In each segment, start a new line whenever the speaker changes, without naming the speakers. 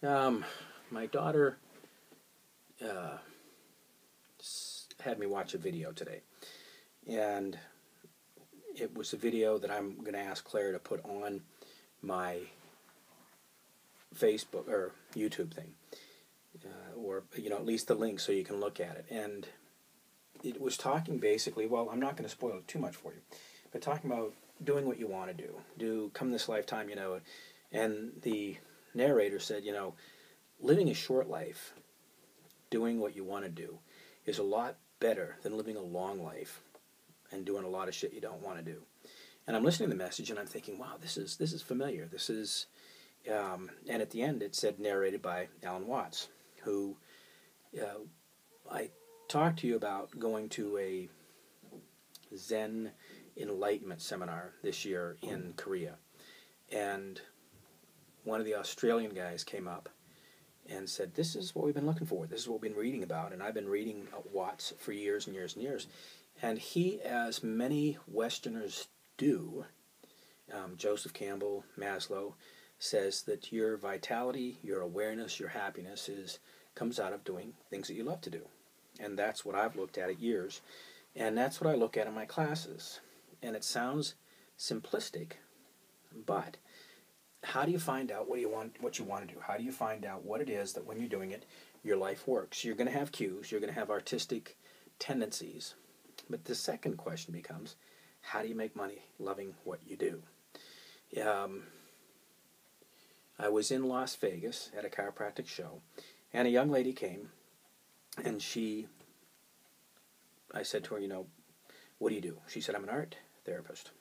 Um, my daughter had me watch a video today, and it was a video that I'm going to ask Claire to put on my Facebook or YouTube thing, or at least the link so you can look at it. And it was talking basically, well, I'm not going to spoil it too much for you, but talking about doing what you want to do come this lifetime, and the narrator said, living a short life, doing what you want to do, is a lot better than living a long life and doing a lot of shit you don't want to do. And I'm listening to the message and I'm thinking, wow, this is familiar. This is, and at the end it said narrated by Alan Watts, who I talked to you about going to a Zen Enlightenment seminar this year in Korea. And one of the Australian guys came up and said, this is what we've been looking for. This is what we've been reading about. And I've been reading Watts for years and years and years. And he, as many Westerners do, Joseph Campbell, Maslow, says that your vitality, your awareness, your happiness comes out of doing things that you love to do. And that's what I've looked at years. And that's what I look at in my classes. And it sounds simplistic, but how do you find out what you want to do? How do you find out what it is that when you're doing it, your life works? You're going to have cues. You're going to have artistic tendencies. But the second question becomes, how do you make money loving what you do? I was in Las Vegas at a chiropractic show, and a young lady came, and I said to her, what do you do? She said, I'm an art therapist.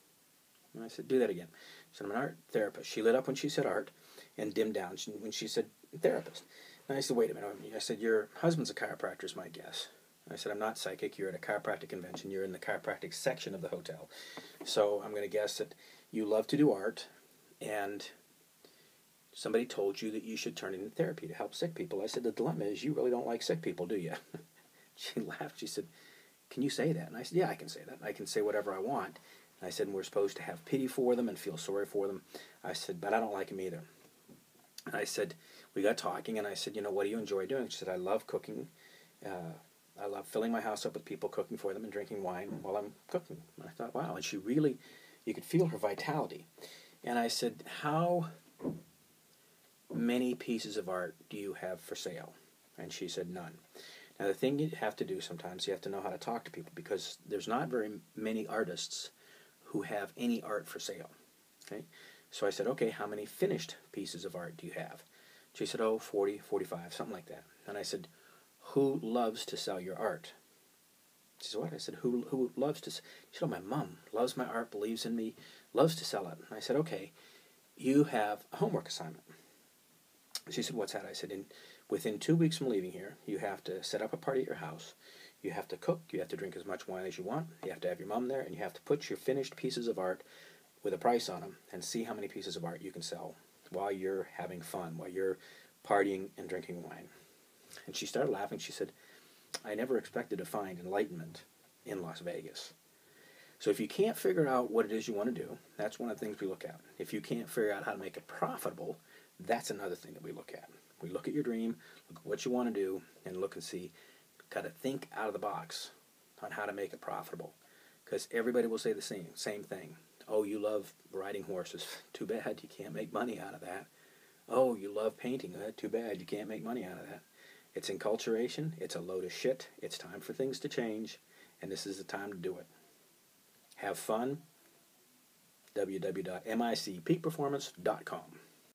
And I said, do that again. She said, I'm an art therapist. She lit up when she said art and dimmed down when she said therapist. And I said, wait a minute. I said, your husband's a chiropractor is my guess. I said, I'm not psychic. You're at a chiropractic convention. You're in the chiropractic section of the hotel. So I'm going to guess that you love to do art, and somebody told you that you should turn it into therapy to help sick people. I said, the dilemma is you really don't like sick people, do you? She laughed. She said, can you say that? And I said, yeah, I can say that. I can say whatever I want. And I said, we're supposed to have pity for them and feel sorry for them. I said, but I don't like them either. And I said, we got talking, and I said, what do you enjoy doing? She said, I love cooking. I love filling my house up with people, cooking for them and drinking wine while I'm cooking. And I thought, wow. And she really, you could feel her vitality. And I said, how many pieces of art do you have for sale? And she said, none. Now, the thing you have to do sometimes, you have to know how to talk to people, because there's not very many artists who have any art for sale. Okay? So I said, okay, how many finished pieces of art do you have? She said, 40, 45, something like that. And I said, who loves to sell your art? She said, what? I said, who loves to? She said, my mom loves my art, believes in me, loves to sell it. And I said, okay, you have a homework assignment. She said, what's that? I said, within 2 weeks from leaving here, you have to set up a party at your house. You have to cook. You have to drink as much wine as you want. You have to have your mom there, and you have to put your finished pieces of art with a price on them and see how many pieces of art you can sell while you're having fun, while you're partying and drinking wine. And she started laughing. She said, I never expected to find enlightenment in Las Vegas. So if you can't figure out what it is you want to do, that's one of the things we look at. If you can't figure out how to make it profitable, that's another thing that we look at. We look at your dream, look at what you want to do, and look and see, got to think out of the box on how to make it profitable. Because everybody will say the same thing. Oh, you love riding horses. Too bad you can't make money out of that. Oh, you love painting. Too bad you can't make money out of that. It's enculturation. It's a load of shit. It's time for things to change, and this is the time to do it. Have fun. www.micpeakperformance.com